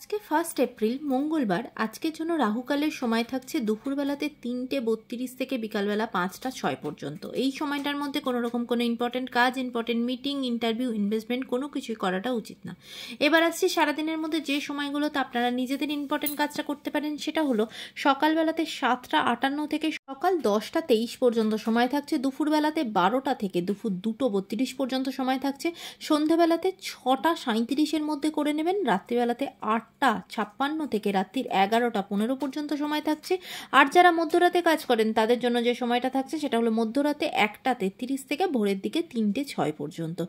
আজকে 1 এপ্রিল মঙ্গলবার। আজকের জন্য রাহুকালের সময় থাকছে দুপুরবেলাতে 3:32 থেকে বিকালবেলা 5:06 পর্যন্ত। এই সময়টার মধ্যে কোনো রকম কোনো ইম্পর্টেন্ট কাজ, ইম্পর্টেন্ট মিটিং, ইন্টারভিউ, ইনভেস্টমেন্ট কোনো কিছুই করাটা উচিত না। এবার আসছি সারাদিনের মধ্যে যে সময়গুলোতে আপনারা নিজেদের ইম্পর্টেন্ট কাজটা করতে পারেন, সেটা হলো সকালবেলাতে 7:58 থেকে সকাল 10:23 পর্যন্ত সময় থাকছে, দুপুরবেলাতে 12টা থেকে দুপুর 2:32 পর্যন্ত সময় থাকছে, সন্ধ্যাবেলাতে 6:37 মধ্যে করে নেবেন, রাত্রিবেলাতে 8:56 থেকে রাত্রির 11:15 পর্যন্ত সময় থাকছে। আর যারা মধ্যরাতে কাজ করেন তাদের জন্য যে সময়টা থাকছে সেটা হলো মধ্যরাতে 1:33 থেকে ভোরের দিকে 3:06 পর্যন্ত।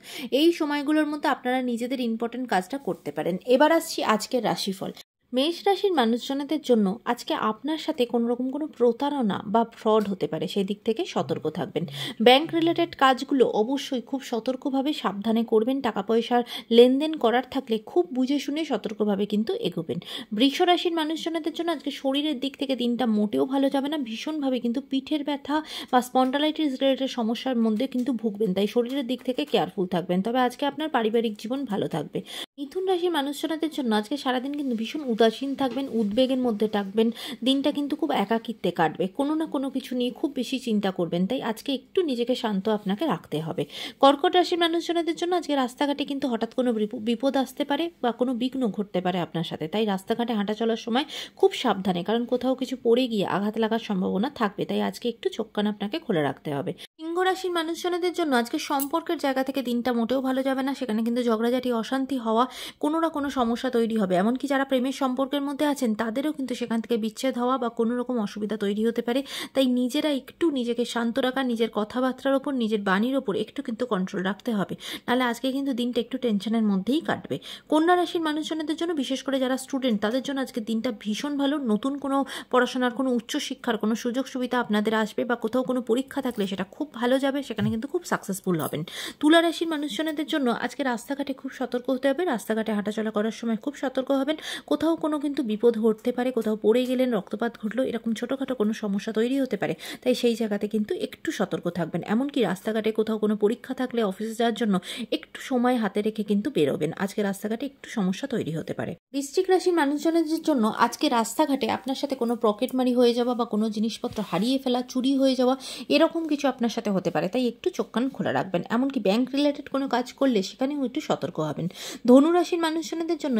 এই সময়গুলোর মধ্যে আপনারা নিজেদের ইম্পর্টেন্ট কাজটা করতে পারেন। এবার আসছি আজকের রাশিফল। মেষ রাশির মানুষজনদের জন্য আজকে আপনার সাথে কোনো রকম কোনো প্রতারণা বা ফ্রড হতে পারে, সেই দিক থেকে সতর্ক থাকবেন। ব্যাংক রিলেটেড কাজগুলো অবশ্যই খুব সতর্কভাবে সাবধানে করবেন। টাকা পয়সার লেনদেন করার থাকলে খুব বুঝে শুনে সতর্কভাবে কিন্তু এগোবেন। বৃষ রাশির মানুষজনদের জন্য আজকে শরীরের দিক থেকে দিনটা মোটেও ভালো যাবে না। ভীষণভাবে কিন্তু পিঠের ব্যথা বা স্পন্ডালাইটিস রিলেটেড সমস্যার মধ্যে কিন্তু ভুগবেন, তাই শরীরের দিক থেকে কেয়ারফুল থাকবেন। তবে আজকে আপনার পারিবারিক জীবন ভালো থাকবে। মিথুন রাশির মানুষজনদের জন্য আজকে সারাদিন কিন্তু ভীষণ উদাসীন থাকবেন, উদ্বেগের মধ্যে থাকবেন। দিনটা কিন্তু খুব একাকিত্বে কাটবে, কোনো না কোনো কিছু নিয়ে খুব বেশি চিন্তা করবেন, তাই আজকে একটু নিজেকে শান্ত আপনাকে রাখতে হবে। কর্কট রাশির মানুষজনদের জন্য আজকে রাস্তাঘাটে কিন্তু হঠাৎ কোনো বিপদ আসতে পারে বা কোনো বিঘ্ন ঘটতে পারে আপনার সাথে, তাই রাস্তাঘাটে হাঁটা চলার সময় খুব সাবধানে, কারণ কোথাও কিছু পড়ে গিয়ে আঘাত লাগার সম্ভাবনা থাকবে, তাই আজকে একটু চোখ কান আপনাকে খোলা রাখতে হবে। সিংহ রাশির মানুষজনদের জন্য আজকে সম্পর্কের জায়গা থেকে দিনটা মোটেও ভালো যাবে না। সেখানে কিন্তু ঝগড়াঝাটি, অশান্তি হওয়া, কোনো না কোনো সমস্যা তৈরি হবে। এমনকি যারা প্রেমের সম্পর্কের মধ্যে আছেন তাদেরও কিন্তু সেখান থেকে বিচ্ছেদ হওয়া বা কোনো রকম অসুবিধা তৈরি হতে পারে, তাই নিজেরা একটু নিজেকে শান্ত রাখা, নিজের কথাবার্তার ওপর, নিজের বাণীর ওপর একটু কিন্তু কন্ট্রোল রাখতে হবে, নাহলে আজকে কিন্তু দিনটা একটু টেনশনের মধ্যেই কাটবে। কন্যা রাশির মানুষজনদের জন্য, বিশেষ করে যারা স্টুডেন্ট, তাদের জন্য আজকে দিনটা ভীষণ ভালো। নতুন কোনো পড়াশোনার, কোনো উচ্চশিক্ষার কোনো সুযোগ সুবিধা আপনাদের আসবে, বা কোথাও কোনো পরীক্ষা থাকলে সেটা খুব ভালো যাবে, সেখানে কিন্তু খুব সাকসেসফুল হবেন। তুলা রাশির মানুষজনদের জন্য আজকে রাস্তাঘাটে খুব সতর্ক হতে হবে। রাস্তাঘাটে হাঁটাচলা করার সময় খুব সতর্ক হবেন। কোথাও কোনো কিন্তু বিপদ ঘটতে পারে, কোথাও পড়ে গেলেন, রক্তপাত ঘটলো, এরকম ছোটোখাটো কোনো সমস্যা তৈরি হতে পারে, তাই সেই জায়গাতে কিন্তু একটু সতর্ক থাকবেন। এমনকি রাস্তাঘাটে কোথাও কোনো পরীক্ষা থাকলে অফিসে যাওয়ার জন্য একটু সময় হাতে রেখে কিন্তু বেরোবেন, আজকে রাস্তাঘাটে একটু সমস্যা তৈরি হতে পারে। বৃশ্চিক রাশির মানুষজনের জন্য আজকে রাস্তাঘাটে আপনার সাথে কোনো পকেটমারি হয়ে যাওয়া বা কোনো জিনিসপত্র হারিয়ে ফেলা, চুরি হয়ে যাওয়া, এরকম কিছু আপনার সাথে হতে পারে, তাই একটু চোখ কান খোলা রাখবেন। এমনকি ব্যাংক রিলেটেড কোনো কাজ করলে সেখানেও একটু সতর্ক হবেন। ধনু রাশির মানুষজনদের জন্য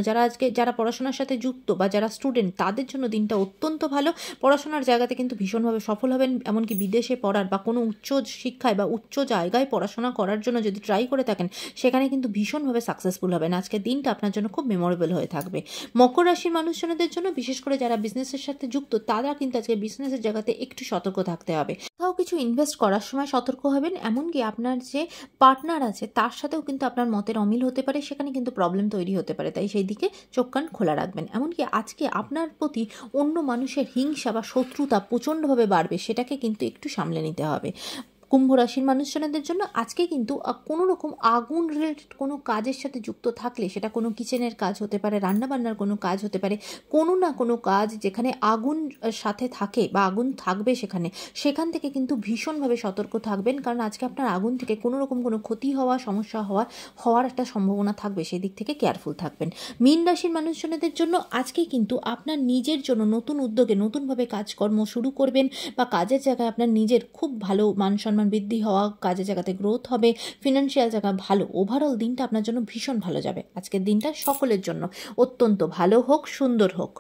যারা পড়াশোনার সাথে যুক্ত বা যারা স্টুডেন্ট, তাদের জন্য দিনটা অত্যন্ত ভালো। পড়াশোনার জায়গাতে কিন্তু ভীষণভাবে সফল হবেন। এমনকি বিদেশে পড়ার বা কোনো উচ্চ শিক্ষায় বা উচ্চ জায়গায় পড়াশোনা করার জন্য যদি ট্রাই করে থাকেন, সেখানে কিন্তু ভীষণভাবে সাকসেসফুল হবেন। আজকের দিনটা আপনার জন্য খুব মেমোরেবল হয়ে থাকবে। মকর রাশির মানুষজনদের জন্য, বিশেষ করে যারা বিজনেসের সাথে যুক্ত, তারা কিন্তু আজকে বিজনেসের জায়গাতে একটু সতর্ক থাকতে হবে। কোথাও কিছু ইনভেস্ট করার সময় সতর্ক হবেন। এমনকি আপনার যে পার্টনার আছে তার সাথেও কিন্তু আপনার মতের অমিল হতে পারে, সেখানে কিন্তু প্রবলেম তৈরি হতে পারে, তাই সেই দিকে চোখ কান খোলা রাখবেন। এমনকি আজকে আপনার প্রতি অন্য মানুষের হিংসা বা শত্রুতা প্রচণ্ডভাবে বাড়বে, সেটাকে কিন্তু একটু সামলে নিতে হবে। কুম্ভ রাশির মানুষজনদের জন্য আজকে কিন্তু কোনো রকম আগুন রিলেটেড কোনো কাজের সাথে যুক্ত থাকলে, সেটা কোনো কিচেনের কাজ হতে পারে, রান্নাবান্নার কোনো কাজ হতে পারে, কোনো না কোনো কাজ যেখানে আগুন সাথে থাকে বা আগুন থাকবে সেখান থেকে কিন্তু ভীষণভাবে সতর্ক থাকবেন, কারণ আজকে আপনার আগুন থেকে কোনো রকম কোনো ক্ষতি হওয়া, সমস্যা হওয়ার একটা সম্ভাবনা থাকবে, সেই দিক থেকে কেয়ারফুল থাকবেন। মীন রাশির মানুষজনদের জন্য আজকে কিন্তু আপনার নিজের জন্য নতুন উদ্যোগে নতুনভাবে কাজকর্ম শুরু করবেন, বা কাজের জায়গায় আপনার নিজের খুব ভালো মান সম্মান বৃদ্ধি হওয়া, কাজের জায়গাতে গ্রোথ হবে, ফিনান্সিয়াল জায়গা ভালো। ওভারঅল দিনটা আপনার জন্য ভীষণ ভালো যাবে। আজকের দিনটা সকলের জন্য অত্যন্ত ভালো হোক, সুন্দর হোক।